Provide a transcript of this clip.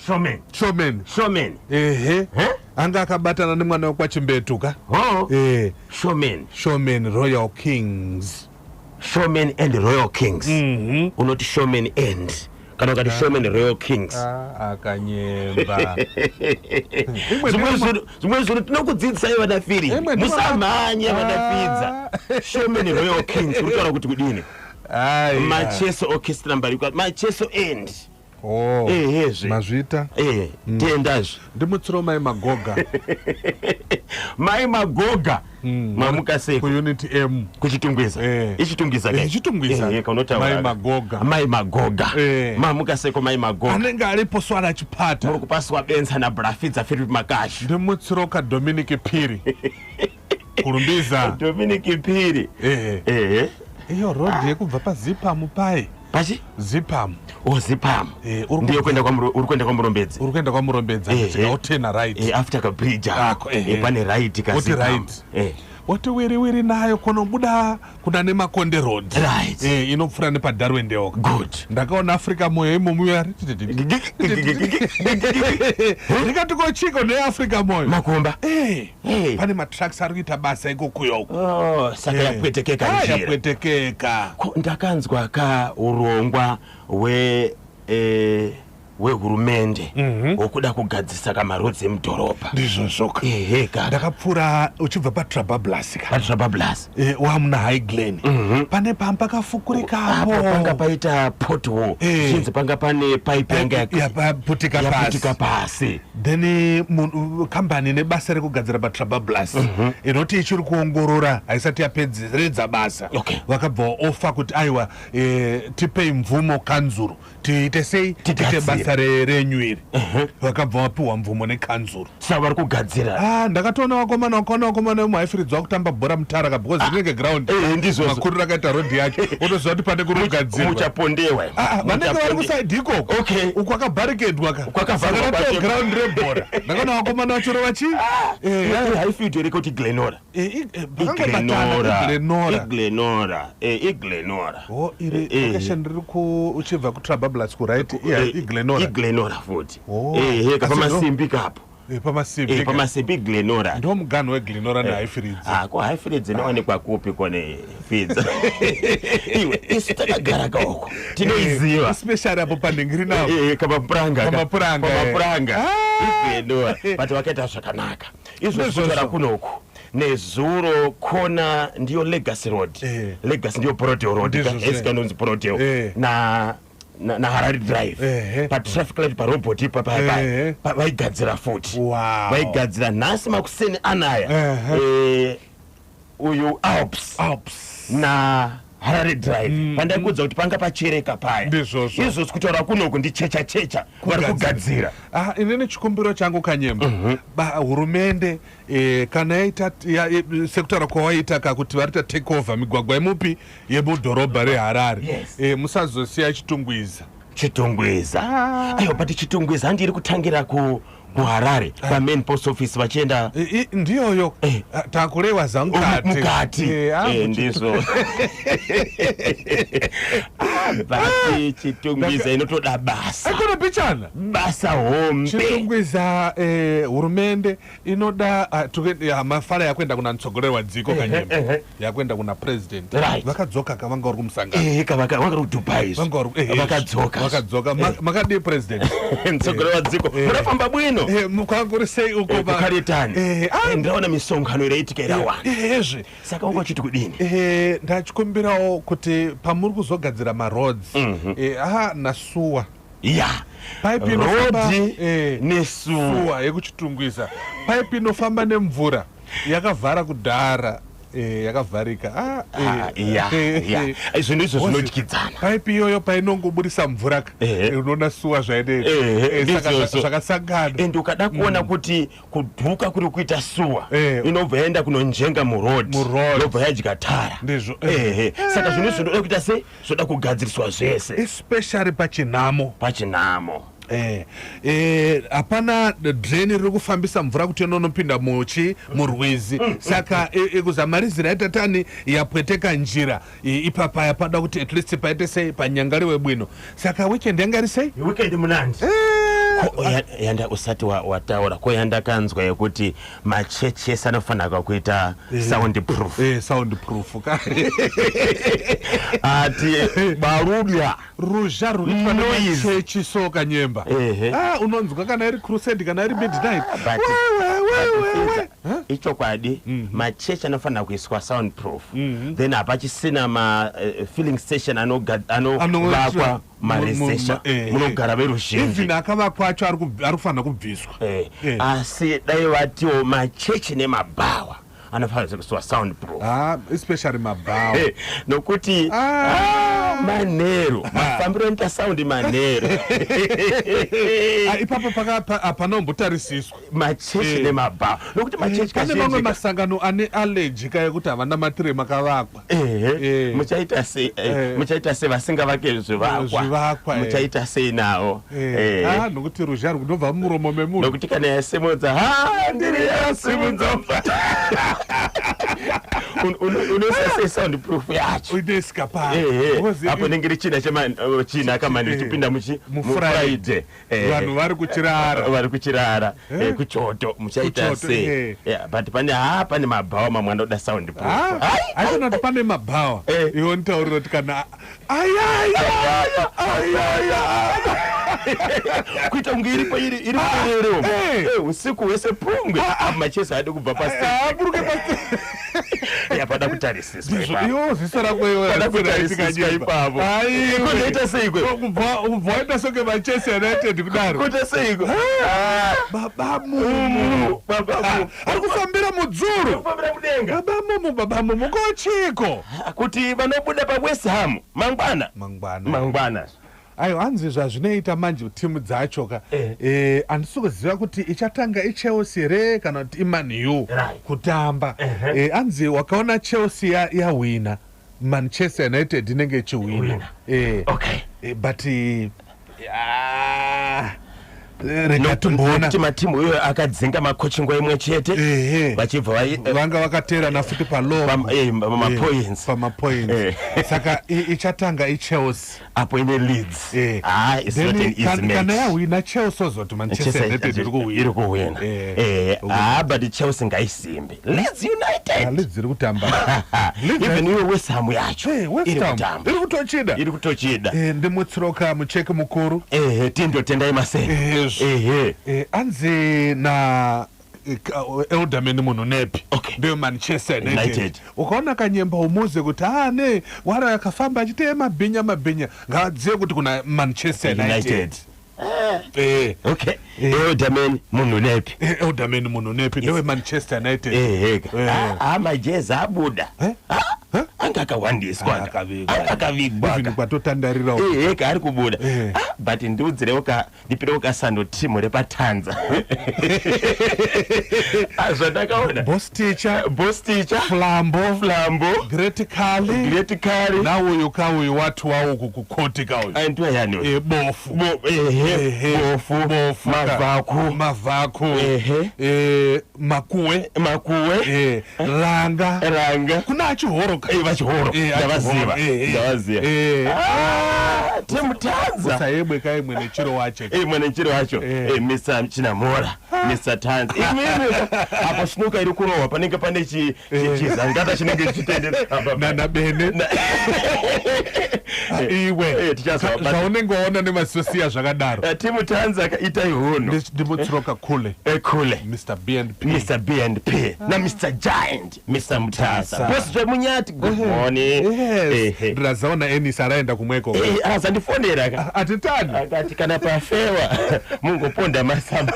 Showman. Ehe. Anga akabatana nemwana wekwachimbetuka. Showman Royal Kings. Showman and Royal Kings. Unoti Showman and. Kana kati Showman Royal Kings. Akanyemba. Zimwe zuri tinokudzidzisa vanafiri. Musamanya vanafidza. Showman Royal Kings kutaura kuti kudini. Macheso orchestra mbari kwa Macheso end. Mazvita. Tendazvo. Ndimutsiro Mai Magoga. Mai Magoga. Mamuka seko. Ku Unity M. Kuchitungwiza. Ichitungwiza kai. Ichitungwiza. Kaunotaura. Mai Magoga. Mamuka seko Mai Magoga. Anenge aripo swara chipata. Muri kupaswa benza na Brafidza Philip Makashi. Ndimutsiro ka Dominic Piri. Kurumbiza. Dominic Piri. Iyo road yekubva paZipam pai. Pachi? Zipam. Zipam. Ndiyo kwenda kwa Murombedzi. Uri kwenda kwa Murombedzi. Otena right. After ka bridge. Pane right ka Zipam. Oti wiri nayo konobuda kuna nemakonde road. Right. Inopfura nepaDarwen Ndeoka. Good. Ndakaona Africa moyo imomuyo ari. Ndikati kochiko neAfrica moyo. Makomba. Pane matracks ari kuita basa ikokuyo uko. Saka yapwetekeka njira. Yapwetekeka. Ndakanzwa ka urongwa wehurumende wokuda kugadzisa kamarodzi emudhorobha. Ndizvozvoka. Ndakapfuura uchibva paTrabablas. Wamuna High Glen. Pane pamba pakafukirikapo. Panga paita pothole. Chinzi panga pane pipe yanga yaputika pasi. Then kambani nebasa rekugadzira paTrabablas inoti ichiri kuongorora haisati yapedzeredza basa. Vakabva ofa kuti aiwa tipei mvumo kanzuru tiite sei tiite basa renyuiri. Vakabva vapiwa mvumo nekanzuru. Saka vari kugadzira. Ndakatoona vakomana muhaifiridzwa kutamba bhora mutaraka because rinenge ground. Makuru rakaita rodhi yake. Otoziva kuti pane kuri kugadzirwa. Muchapondewa. Vanenge vari kusaidhi ikoko. Uko kwakabarricadwa ka. Kwakavhara ground rebhora. Ndakaona vakomana vachiro vachi. Haifield iri kuti Glenora. Iglenora. Iri location riri uchibva kuTrabablas right. Iglenora futhi. Kapamasimbi kapo. Pamasimbi Glenora. Ndo mugano weGlenora neHighfields. Kwa Highfields inoonekwa kupi kone Fields. Iwe isitakagara kauko. Tinoiziva. Especially apo pandingiri nawo. Kamapuranga. Iglenora. But wakaita zvakanaka. Izvo zvotora kunoku. Nezuro kona ndiyo Legacy Road. Legacy ndiyo Poroteo Road. Esikanonzi Poroteo. Na Harare Drive. Pa traffic light pa robot pa vaigadzira futhi. Vaigadzira nhasi makuseni anaya. Uyu Alps na Harare Drive. Pandakudza kuti panga pachereka paya. Izvo kutaura kunoku ndichecha vari kugadzira. Inini chikumbiro changu Kanyemba. Hurumende kana yaita sekutara kwawaita kuti varita take over migwagwa yemupi yemudhorobha reHarare. Musazosiya Chitungwiza. Ayo but Chitungwiza handiri kutangira kuHarare pa main post office vachienda. Ndiyoyo takureva zangu mukati. Ndizvo. Basi Chitungwiza inotoda basa. Akona pichana. Basa hombe. Chitungwiza hurumende inoda mafara yakwenda kuna mtsogoleri wadziko Kanyemba. Yakwenda kuna president. Vakadzoka kavanga uri kumusangano. Vanga uri Dubai. Vakadzoka. Makadi president. Mtsogoleri wadziko. Munafamba bwino. Mukanguri sei uko kukaritani. Ndaona misonkhano inoitika irawanda. Saka ungachiti kudini? Ndachikumbirawo kuti pamuri kuzogadzira maroads. Nasuwa. Pipe inofamba nesuwa yekuchitungwiza. Pipe inofamba nemvura yakavhara kudhara. Yakavharika. Izvo ndizvo zvinotyidzana. Pipe iyoyo painongoburisa mvura unoona suwa zvainei. Zvakasangana. And ukada kuona kuti kudhuka kuri kuita suwa inobva yaenda kunonjenga muroad. Inobva yadya tara. Ndizvo. Saka zvinhu zvinoda kuita sei? Zvoda kugadziriswa zvese. Especially pachinamo. Hapana drain riri kufambisa mvura kuti inonopinda murwizi. Saka kuzamarizira yatatani yapweteka njira ipapa yapada kuti at least paite sei panyangari webwino. Saka weekend yanga iri sei? Weekend munandi. yanda usati wataura ko yanda kanzwa yekuti machechi ese anofanira kuita soundproof ati barudya ruzha rurichechi soka nyemba unonzwa kana iri crusade kana iri midnight icho kwadi machechi anofanira kuiswa soundproof then hapachisina filling station anovakwa maresesha munogara veruzhinji even akavakwa acho arikufanira kubviswa asi dai vatiwo machechi nemabhawa anofanira kuiswa soundproof especially mabhawa nokuti manheru mafambiro anoita saundi manheru ipapo panombutarisiswa machechi nemabhawa nokuti machechi pane mamwe masangano ane allergy yekuti havana matire makavakwa muchaita sei vasingavake zvivakwa muchaita sei nawo nokuti ruzha runobva mumuromo memunhu nokuti kana yasimudza ndiri yasimudza unosase soundproof yacho unoisika apo nengiri china kamani chipinda mufriday vanhu vari kuchirara kuchoto muchaita sei but pane mabhawa mamwe anoda soundproof aikonati pane mabhawa iwo nitaurira kuti kana kuita kunge iripo iri murerewo usiku wese pungwe machesi adi kubva pasi pada kutarisiswa ziso rakweyoada ipapo kunoita seiko ubva waita soke manchester united kudaro kuita seiko babamumu ari kufambira mudzuru mudenga babamumu kochiko kuti vanobuda pawest ham mangwana ayo hanzi zvazvinoita manje timu dzacho handisi kuziva kuti ichatanga ichelsea here kana kuti iman u kutamba hanzi wakaona chelsea yawina manchester united inenge ichiwina but nokuti matimu iyoyo akadzinga makochi nguva imwe chete vachibva vanga vakaterana futi pamapoints saka ichatanga ichelsea apo ine leads kana yawina chelsea ozoti manchester united iri kuwina but chelsea ngaisimbe leads united iri kutamba even iwe west ham yacho iri kutochida ndimutsiroka mucheki mukuru tindotendai masere anzi na Elderman munhu nepi ndio Manchester United ukaona kanyemba umuze kuti ne wara akafamba achite mabhinya ngadziye kuti kuna Manchester United Elderman munhu nepi ndio Manchester United majezi abuda angakawandiswa akavigwa kwatotandarira ari kubuda but ndiudzirewoka ndipirewoka sando timu repatanza zvandakaona boss teacher flambo great kali nawo uyu watu wawo kukukoti kauyu antu ayano bofu mavaku makuwe langa kuna chihoro vachihoro ndavaziva timutanza sayebwe kaimwe nechiro wacho Mr. Chinamora Mr. Tanza apo shinuka iri kurohwa panenge pane chizangata chinenge chichitendera nana bene iwe zvaunenge waona nemasosiya zvakadaro timutanza itai hono ndimutsiroka kule Mr. B&P na Mr. Giant Mr. Mutasa bosi zvemunyati good morning ndirazaona enisa araenda kumweko azandifonera atitani akati kana pafewa mungoponda masamba